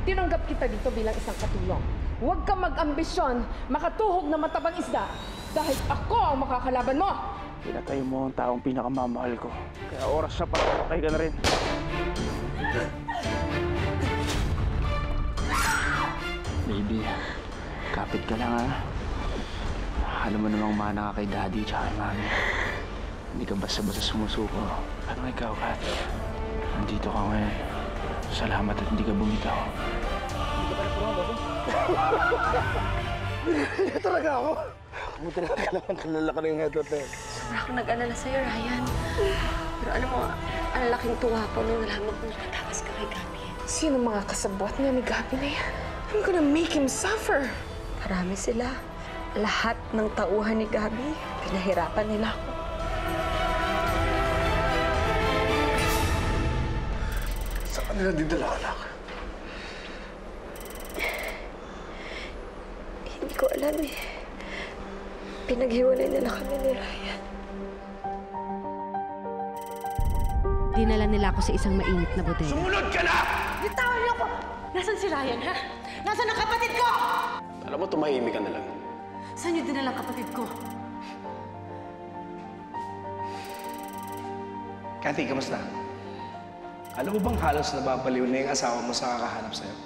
tinanggap kita dito bilang isang katulong. Huwag kang mag-ambisyon, makatuhog na matabang isda, dahil ako ang makakalaban mo! Pinatay mo ang taong pinakamamahal ko. Kaya oras na para matay ka na rin. Baby, kapit ka lang ha. Alam mo namang mana ka kay Daddy tsaka kay Mami. Hindi ka basta-basta sumusuko. Pero ikaw, Kat, nandito ka ngayon. Salamat at hindi ka bumitaw. Hindi ka pa nagpuro, Hindi talaga ako. Buti na kailangan kalala ka na yung headlock na yun. Sobra akong nag-alala sa'yo, Ryan. Pero alam mo, ang laking tuwa ko nung nalaman kong nakatakas ka kay Gabi. Sino mga kasabwat niya ni Gabi na yan? I'm gonna make him suffer. Marami sila. Lahat ng tauhan ni Gabi, pinahirapan nila ako. Saan nila didala, anak? Hindi ko alam eh. Pinaghiwalay nila kami ni Ryan. Dinala nila ako sa isang mainit na bodega. Sumunod ka na! Bitawan niyo ako! Nasaan si Ryan, ha? Nasaan ang kapatid ko? Alam mo, tumahimik ka na lang. Saan niyo dinala ang kapatid ko? Kathy, kamusta? Alam mo bang halos nababaliw na yung asawa mo sa kakahanap sa'yo?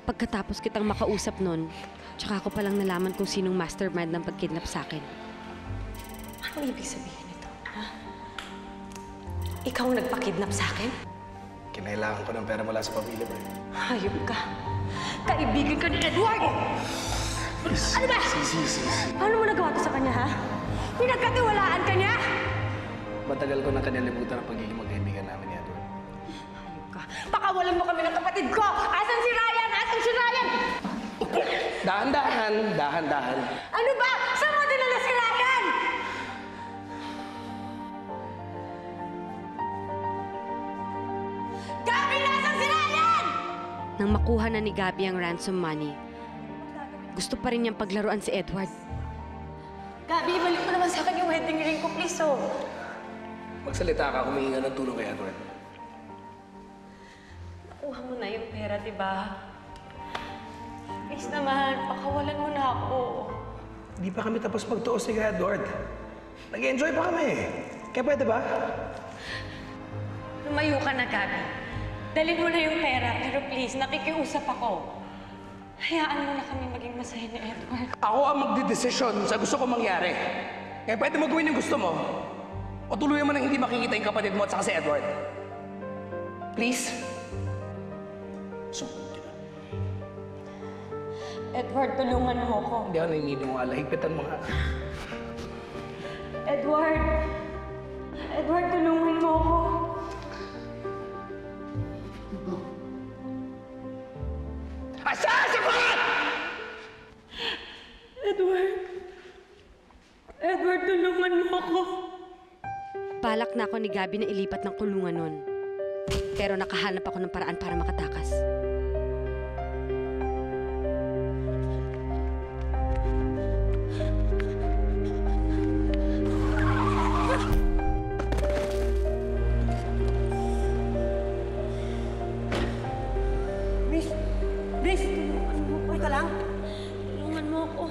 Pagkatapos kitang makausap nun, tsaka ko palang nalaman kung sinong mastermind ng pagkidnap sa akin. Anong ibig sabihin nito, ha? Ikaw ang nagpakidnap sa akin? Kinailangan ko ng pera mula sa pamilya mo. Hayop ka. Kaibigan ka ni Edward! Ano ba? Paano mo nagawa to sa kanya, ha? Pinagkatiwalaan ka niya? Matagal ko na kanilimutan ang pagiging magkaibigan namin ni Edward. Hayop ka. Pakawalan mo kami ng kapatid ko! Asan si Ryan? Asan si Ryan? Dahan-dahan, dahan-dahan. Ano ba? Saan mo dinala si Ryan? Gabi, nasan si Ryan? Nang makuha na ni Gabi ang ransom money, gusto pa rin niyang paglaruan si Edward. Gabi, balik mo naman sa akin yung wedding ring ko, please, oh. Magsalita ka, humingi ng tulong kay Edward. Nakuha mo na yung pera, di ba? Please naman, pakawalan mo na ako. Hindi pa kami tapos magtuos ni kay Edward. Nag-enjoy pa kami. Kaya pwede ba? Lumayo ka na, Gabi. Dalhin mo na yung pera, pero please, nakikiusap ako. Hayaan mo na kami maging masaya ni Edward. Ako ang magdidesisyon sa gusto ko mangyari. Kaya pwede mo gawin yung gusto mo. O tuluyan mo nang hindi makikita yung kapatid mo at saka si Edward. Please? Sumunod ka na. Edward, tulungan mo ako. Hindi ako nanginili mo nga. Higpitan mo nga. Edward! Edward, tulungan mo ako. Sasagot! Edward! Edward, tulungan mo ako. Balak na ako ni Gabi na ilipat ng kulungan nun. Pero nakahanap ako ng paraan para makatakas. Please, tulungan mo. Uy ka lang. Tulungan mo ako.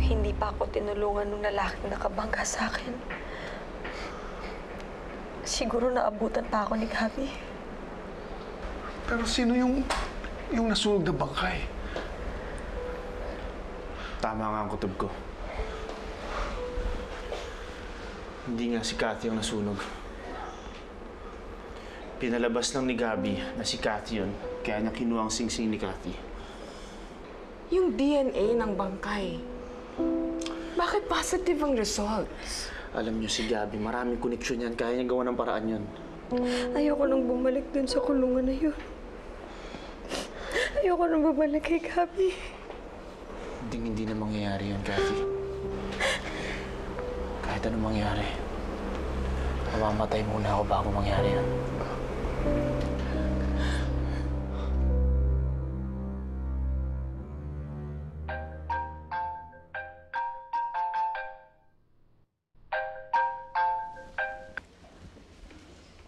Hindi pa ako tinulungan ng lalaking nakabangga sa akin. Siguro naabutan pa ako ni Gabi. Pero sino yung nasunog na bangkay? Tama nga ang kutob ko. Hindi nga si Kathy ang nasunog. Pinalabas lang ni Gabi na si Kathy yun, kaya niya kinuha ang singsing ni Kathy. Yung DNA ng bangkay. Bakit positive ang results? Alam niyo si Gabi, maraming koneksyon yan. Kaya niya gawa ng paraan yun. Ayoko nang bumalik dun sa kulungan na yun. Ayoko nang babalik kay Gabi. Hindi na mangyayari yun, Kathy. Kahit anong mangyari, mamamatay muna ako bago mangyari yun.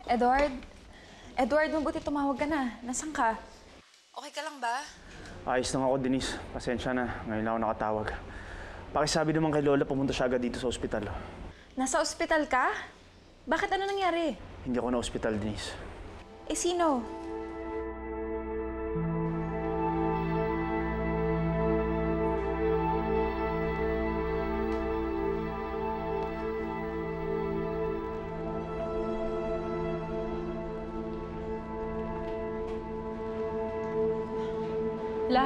Edward? Edward, mabuti tumawag ka na. Nasaan ka? Okay ka lang ba? Ayos lang ako, Denise. Pasensya na. Ngayon lang ako nakatawag. Pakisabi naman kay Lola, pumunta siya agad dito sa ospital. Nasa ospital ka? Bakit ano nangyari? Hindi ako na ospital, Denise. Eh, sino? La,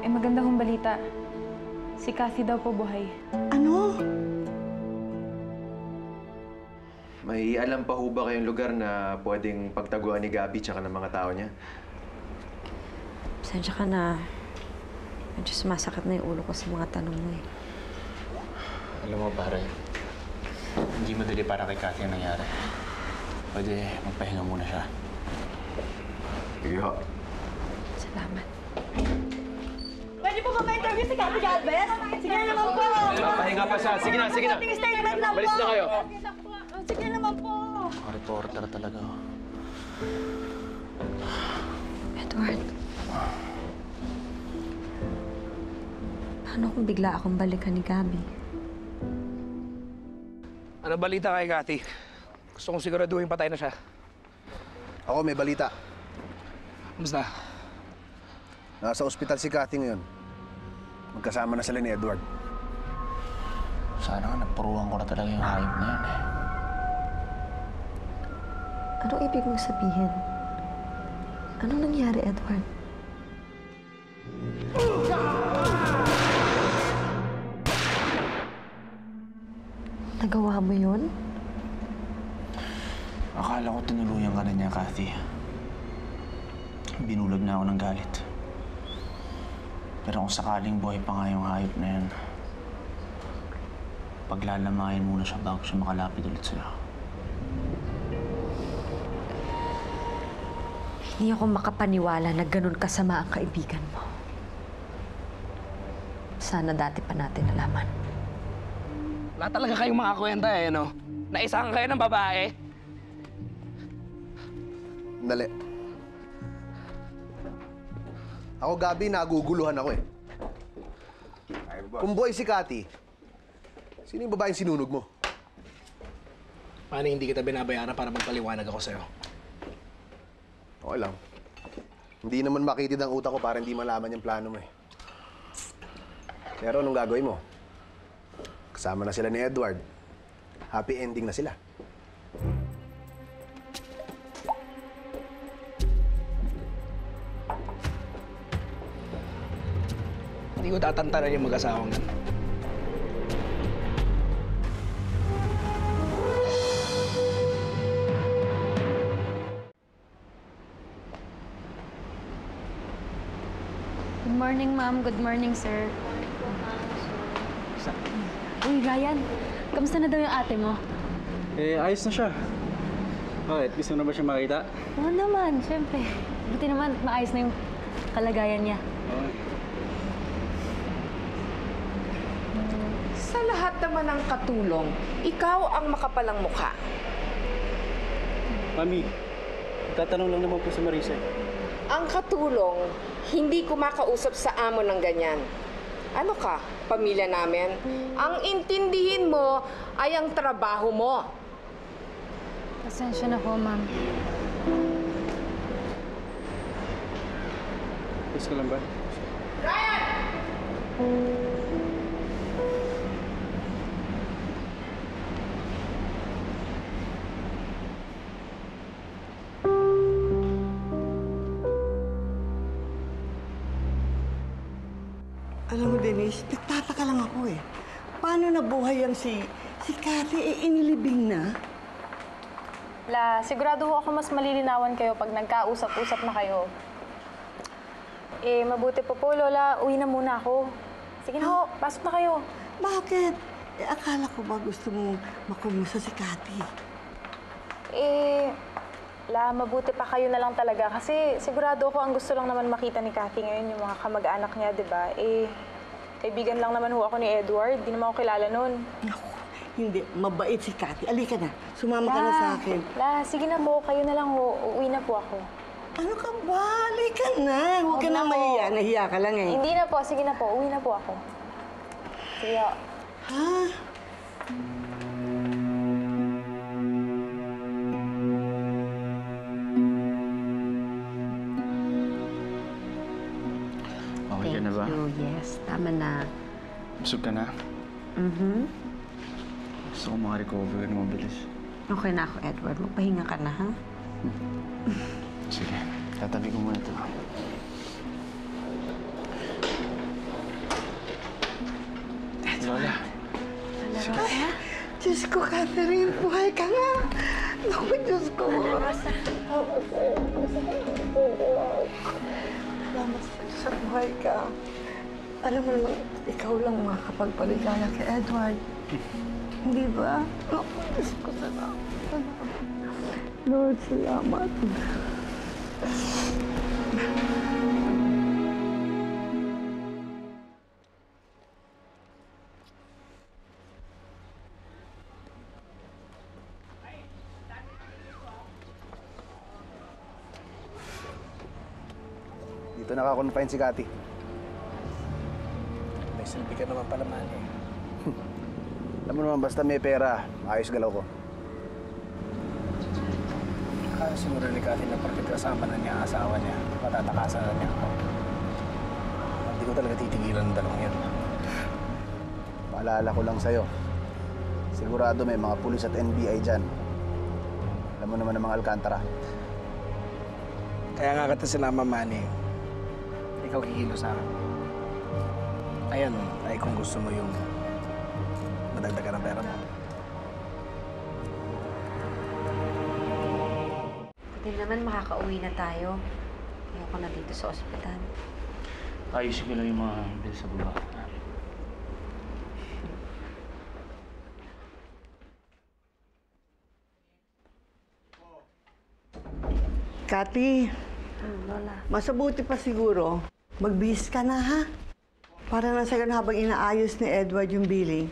maganda hong balita. Si Kathy daw po buhay. Ano? May alam pa ho ba kayong lugar na pwedeng pagtaguan ni Gabby tsaka ng mga tao niya? Pasensya ka na. Medyo sumasakit na yung ulo ko sa mga tanong mo eh. Alam mo, pare, hindi madali para kay Kathy ang nangyari. Pwede magpahinga muna siya. Iyo. Salamat. Pwede po ba ma-interview si Kathy Galvez? Sige na naman po! Pahinga pa siya. Sige na, sige na. Statement lang po! Balis na kayo. Sige naman po! Mga reporter talaga. Edward. Paano kung bigla akong balikan ni Gabby? Ano balita kay Kathy? Gusto kong siguraduhin patay na siya. Ako may balita. Basta. Nasa ospital si Kathy ngayon. Magkasama na sila ni Edward. Sana nga, napuruhan ko na talaga yung hayop na yun eh. Anong ibig mong sabihin? Anong nangyari, Edward? Nagawa mo yun? Akala ko tinuluyan ka na niya, Kathy. Binulag na ako ng galit. Pero kung sakaling buhay pa nga yung hayop na yan, paglalamayan muna siya bago siya makalapit ulit sa'yo. Hindi ako makapaniwala na ganun kasama ang kaibigan mo. Sana dati pa natin nalaman. Wala talaga kayong mga kwenta eh, no? Naisahan kayo ng babae. Dali. Ako, Gabby, naguguluhan ako eh. Kung buhay si Kathy, sino yung babaeng sinunog mo? Paano hindi kita binabayaran para magpaliwanag ako sa'yo? Okay lang. Hindi naman makitid ang utak ko para hindi malaman yung plano mo eh. Pero anong gagawin mo? Kasama na sila ni Edward. Happy ending na sila. Hindi ko tatantanan yung mag-asawang yan. Good morning, ma'am. Good morning, sir. Uy, Ryan. Kamusta na daw yung ate mo? Ayos na siya. Bakit? Gusto mo na ba siya makita? Oo naman, syempre. Buti naman at maayos na yung kalagayan niya. Okay. Sa lahat naman ng katulong, ikaw ang makapalang mukha. Mami, tatanong lang naman po sa Marisa. Ang katulong, hindi kumakausap sa amo ng ganyan. Ano ka, pamilya namin? Ang intindihin mo ay ang trabaho mo. Pasensya na po, ma'am. Gusto ka lang ba? Alam mo, Denise, nagtataka lang ako eh. Paano nabuhay ang si Kathy? Inilibing na? La, sigurado ho ako mas malilinawan kayo pag nagkausap-usap na kayo. Mabuti po po, Lola. Uwi na muna ako. Sige na ho, pasok na kayo. Bakit? Akala ko ba gusto mong makumusta si Cathy? Mabuti pa kayo na lang talaga. Kasi sigurado ako ang gusto lang naman makita ni Cathy ngayon yung mga kamag-anak niya, di ba? Kaibigan lang naman ho ako ni Edward. Di naman ako kilala nun. Naku, hindi. Mabait si Cathy. Alika na. Sumama ka na sa akin. Sige na po. Kayo na lang ho. Uuwi na po ako. Ano ka ba? Alika na. Huwag ka na mahiya. Nahiya ka lang eh. Hindi na po. Sige na po. Uwi na po ako. Sige ho. Ha? Okay ka na ba? Yes, tama na. Busog ka na? Gusto ko makarecover ng mabilis. Okay na ako, Edward. Magpahinga ka na, ha? Sige, tatabi ko muna ito. Lola. Sige. Diyos ko, Catherine. Buhay ka nga. Naku, Diyos ko. Salamat sa buhay ka. Alam mo naman, ikaw lang makakapagpaligaya kay Edward. Hindi ba? Naku, Diyos ko, salamat. Lord, salamat. Dito nakakonfine si Cathy. May silbi ka naman pala, Manny. Alam mo naman, basta may pera, ayos galaw ko. Kaya siguro ni Cathy na pagkat kasama na niya ang asawa niya, matatakasan na niya ako. Hindi ko talaga titigilan ng dalawang yan. Paalala ko lang sa'yo. Sigurado may mga pulis at NBI dyan. Alam mo naman ang mga Alcantara. Kaya nga kita sinama, Manny. Ikaw kikilo sa akin. Ayan, ay kung gusto mo yung madagdagan ng pera mo. Hindi naman makakauwi na tayo. Ayoko na dito sa ospital. Ayusin ko lang yung mga bill sa baba. Cathy, Lola. masabuti pa siguro. Magbihis ka na, ha? Para na sa'yo habang inaayos ni Edward yung billing.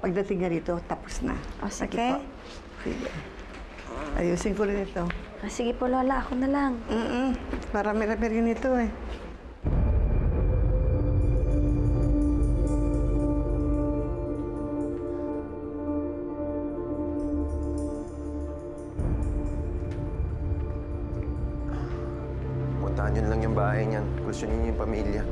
Pagdating niya rito, tapos na. Sige Okay? po. Sige. Ayusin ko rin ito. Sige po, Lola. Ako na lang. Marami-rami rin ito eh. Puntahan nyo lang yung bahay niyan. Gusto niyo yung pamilya.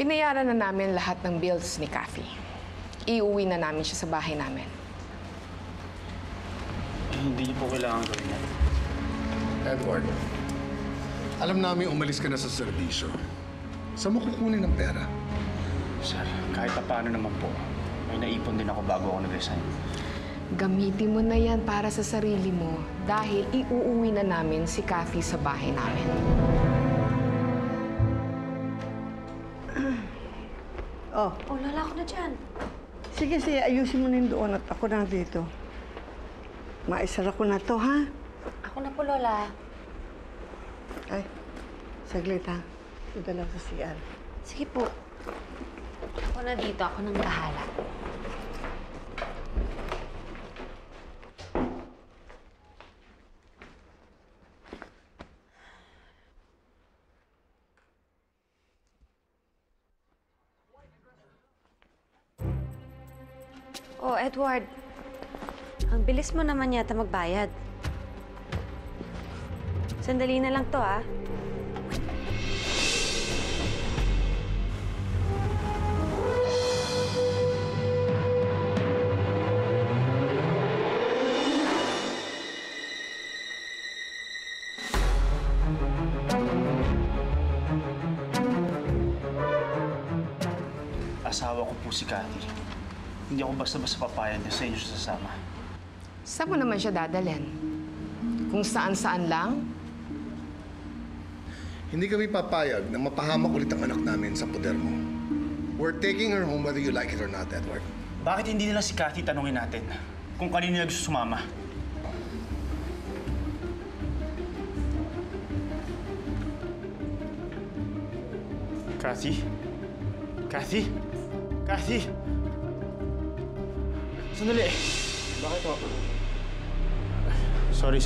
Binayaran na namin lahat ng bills ni Cathy. Iuwi na namin siya sa bahay namin. Hindi niyo po kailangan gawin yan. Edward, alam namin umalis ka na sa serbisyo. Saan mo kukunin ang pera? Sir, kahit pa paano naman po, may naipon din ako bago ako nag-resign. Gamitin mo na yan para sa sarili mo dahil iuuwi na namin si Cathy sa bahay namin. Oh, Lola, ako na dyan. sige, ayusin mo na yung doon at ako na dito. Maisara ko na to, ha? Ako na po, Lola. Ay, saglit, ha? Ito lang sa CR. Sige po. Ako na dito. Ako nang bahala. Oh, Edward. Ang bilis mo naman yata magbayad. Sandali na lang to, ah. asawa ko po si Cathy. Hindi ako basta-basta papayag na sa inyo siya sasama. Saan mo naman siya dadalhin? Kung saan-saan lang? Hindi kami papayag na mapahamak ulit ang anak namin sa poder mo. We're taking her home whether you like it or not, Edward. Bakit hindi nila si Cathy tanungin natin kung kanino nila gusto sumama? Cathy? Cathy? Cathy? Sandali. Bakit ho? Sorry.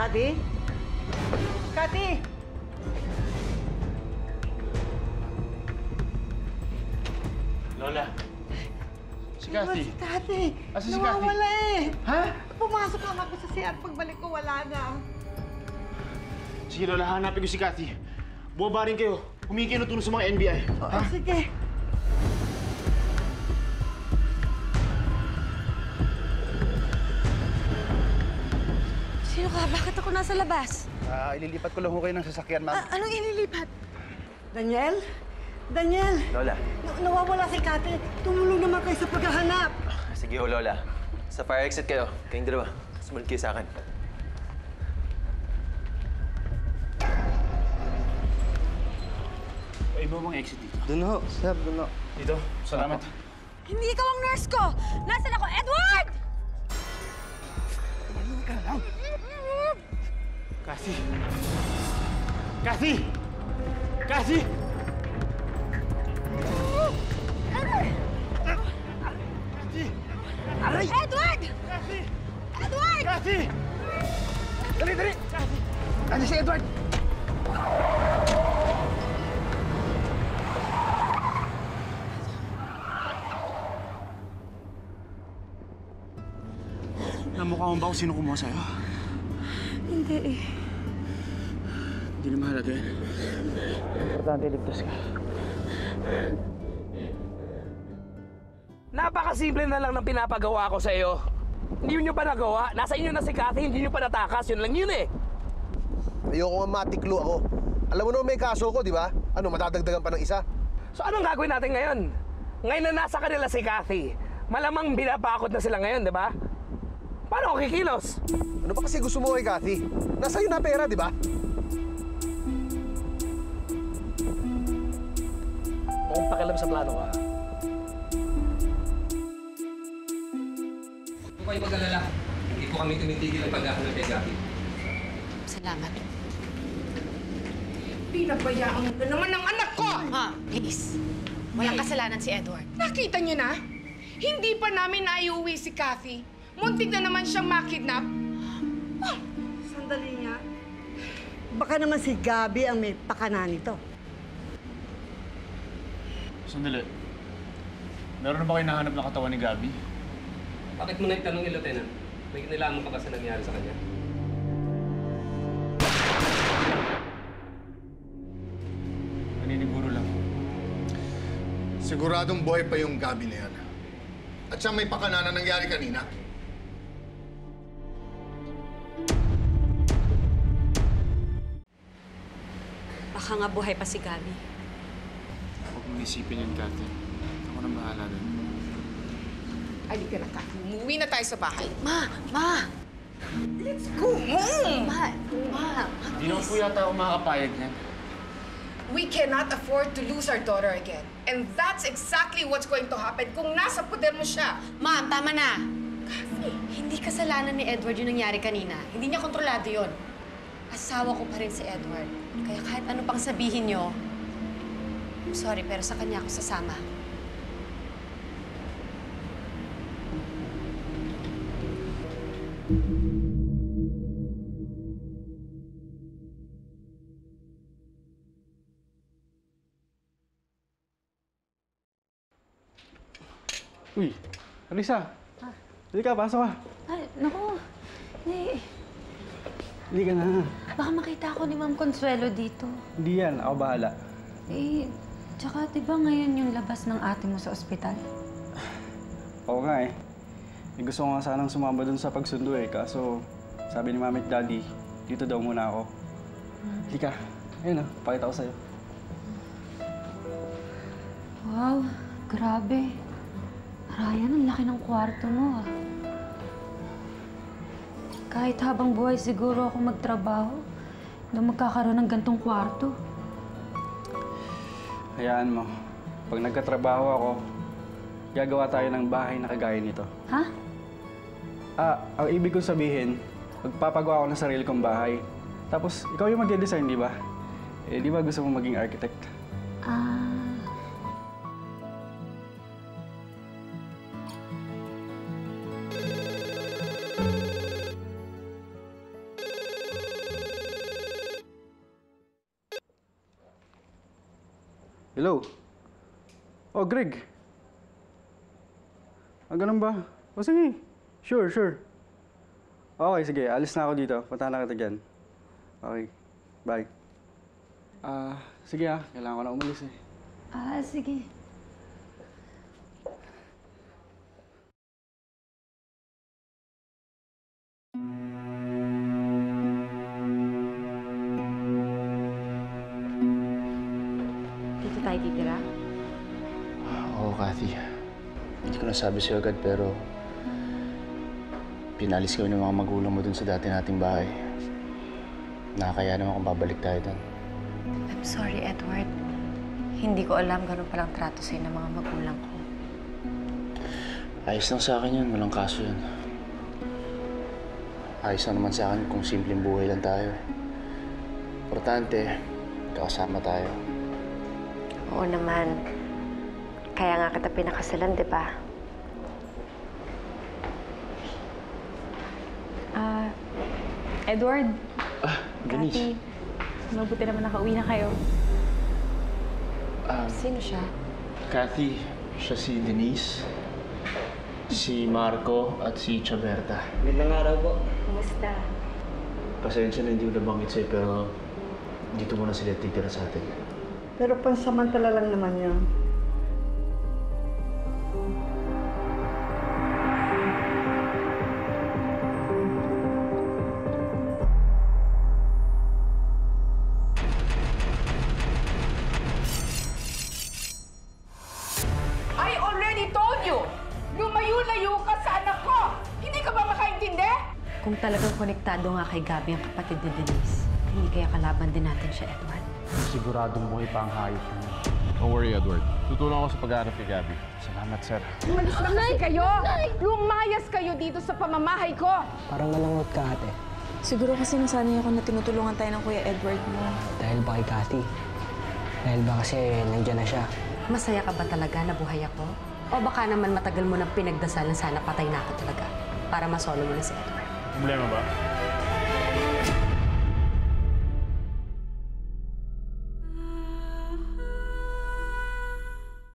Cathy? Cathy! Lola. Si Cathy. Si Cathy! Asa si Cathy? Nawawala eh! Ha? Pumasok lang ako sa CR. Pagbalik ko, wala na. Sige, Lola, hanapin ko si Cathy. Buwaba rin kayo. Humingi kayo ng tulong sa mga NBI. Ha? Sige. Sino ka? Bakit ako nasa labas? Ililipat ko lang ho kayo ng sasakyan, ma'am. Anong inilipat? Daniel? Daniel! Lola. Nawawala si Cathy. Tumulong naman kayo sa paghahanap. Sige ho, Lola. Sa fire exit kayo. Kayong dalawa. Sumunod kayo sa akin. Ay, mo bang exit dito? Doon ho, sir, doon ho. Dito? Salamat. Hindi ikaw ang nurse ko! Nasaan ako? Edward! Cathy! Cathy! Cathy! Aray! Edward! Cathy! Edward! Cathy! Dali! Cathy! Ano si Edward? Namukha mo ba kung sino kumuha sa'yo? Hindi eh. Hindi na mahalaga yan. Importante, ligtas ka. Napakasimple na lang ng pinapagawa ko sa iyo. Hindi nyo pa nagawa. Nasa inyo na si Cathy, hindi nyo pa natakas. Yun lang yun eh. Ayoko nga matiklo ako. Alam mo naman may kaso ko, di ba? Ano, matadagdagan pa ng isa? So anong gagawin natin ngayon? Ngayon na nasa kanila si Cathy, malamang binabakot na sila ngayon, di ba? Paano ako kikilos? Ano ba kasi gusto mo kay Cathy? Nasa iyo na pera, di ba? Kung pakialam sa plano ka. Huwag kayo mag-alala. Hindi po kami tumitigil ang paghahanap kay Gabby. Salamat. Pinabayaan mo na naman ang anak ko! Ma, please. Walang kasalanan si Edward. Nakita niyo na? Hindi pa namin naiuwi si Cathy. Muntik na naman siyang makidnap. Sandali nga. Baka naman si Gabby ang may pakana nito. Sandali. Meron na ba kayo nahanap na katawan ni Gabby? Bakit mo nagtanong ni Lieutenant? May kinalaman ka ba sa nangyari sa kanya? Naniniguro lang. Siguradong buhay pa yung Gabby na yan. At siya may pakana na nangyari kanina. Baka nga buhay pa si Gabby. Huwag mong isipin yun, Cathy. Ako na bahala doon. Halika na, Cathy. Umuwi na tayo sa bahay. Ma! Let's go home! Ma! Hindi naman po yata ako makakapayag niyan. We cannot afford to lose our daughter again. And that's exactly what's going to happen kung nasa poder mo siya. Ma'am, tama na. Hindi kasalanan ni Edward yung nangyari kanina. Hindi niya kontrolado yon. Asawa ko pa rin si Edward. Kaya kahit ano pang sabihin niyo, I'm sorry, pero sa kanya ako sasama. Uy, Arisa. Halika, pasok ka. Ay, naku. Halika na. Baka makita ako ni Ma'am Consuelo dito. Hindi yan, ako bahala. Tsaka diba ngayon yung labas ng ate mo sa ospital? Oo nga eh. Gusto ko nga sanang sumama dun sa pagsundo eh. Kaso sabi ni Mami at Daddy, dito daw muna ako. Halika. Ayun pakita ko sa'yo. Wow, grabe. Ryan, ang laki ng kwarto mo Kahit habang buhay siguro ako magtrabaho, na magkakaroon ng gantong kwarto. Hayaan mo. Pag nagkatrabaho ako, gagawa tayo ng bahay na kagaya nito. Ha? Ang ibig kong sabihin, magpapagawa ako ng sarili kong bahay. Tapos, ikaw yung magde-design, di ba? Di ba gusto mong maging architect? Hello? Oh, Greg. Ganun ba? O sige. Sure. Okay, sige. Alis na ako dito. Punta na kita dyan. Okay. Bye. Sige kailangan ko na umalis eh. Sige. Dito tayo titira? Oo, Kathy. Hindi ko nasabi sa'yo agad pero pinalis kami ng mga magulang mo dun sa dati nating bahay. Nakakaya naman kung babalik tayo dun. I'm sorry, Edward. Hindi ko alam gano'n palang trato sa'yo ng mga magulang ko. Ayos lang sa akin yun. Walang kaso yun. Ayos lang naman sa akin kung simpleng buhay lang tayo. Importante, kakasama tayo. Oo naman. Kaya nga kita pinakasalan, di ba? Edward. Denise. Mabuti naman nakauwi na kayo. Sino siya? Kathy, siya si Denise, si Marco, at si Chaberta. Magandang araw po. Kumusta? Pasensya na hindi ko nabanggit sa'yo pero dito muna sila titira sa atin. Pero pansamantala lang naman yun. I already told you! Lumayo-layo ka sa anak ko! Hindi ka ba makaintindi? Kung talagang konektado nga kay Gabi ang kapatid ni Denise, hindi kaya kalaban din natin siya, Edward. Siguradong buhay pa ang hayop niya. Don't worry, Edward. Tutulong ako sa paghahanap kay Gabby. Salamat, sir. Umalis na kasi kayo! Lumayas kayo dito sa pamamahay ko! Parang malangot ka, ate. Siguro kasi nasanay ako na tinutulungan tayo ng Kuya Edward mo. Dahil ba kay Cathy? Dahil ba kasi nandiyan na siya? Masaya ka ba talaga na buhay ako? O baka naman matagal mo nang pinagdasalan sana patay na ako talaga para masolo mo na si Edward? Problema ba?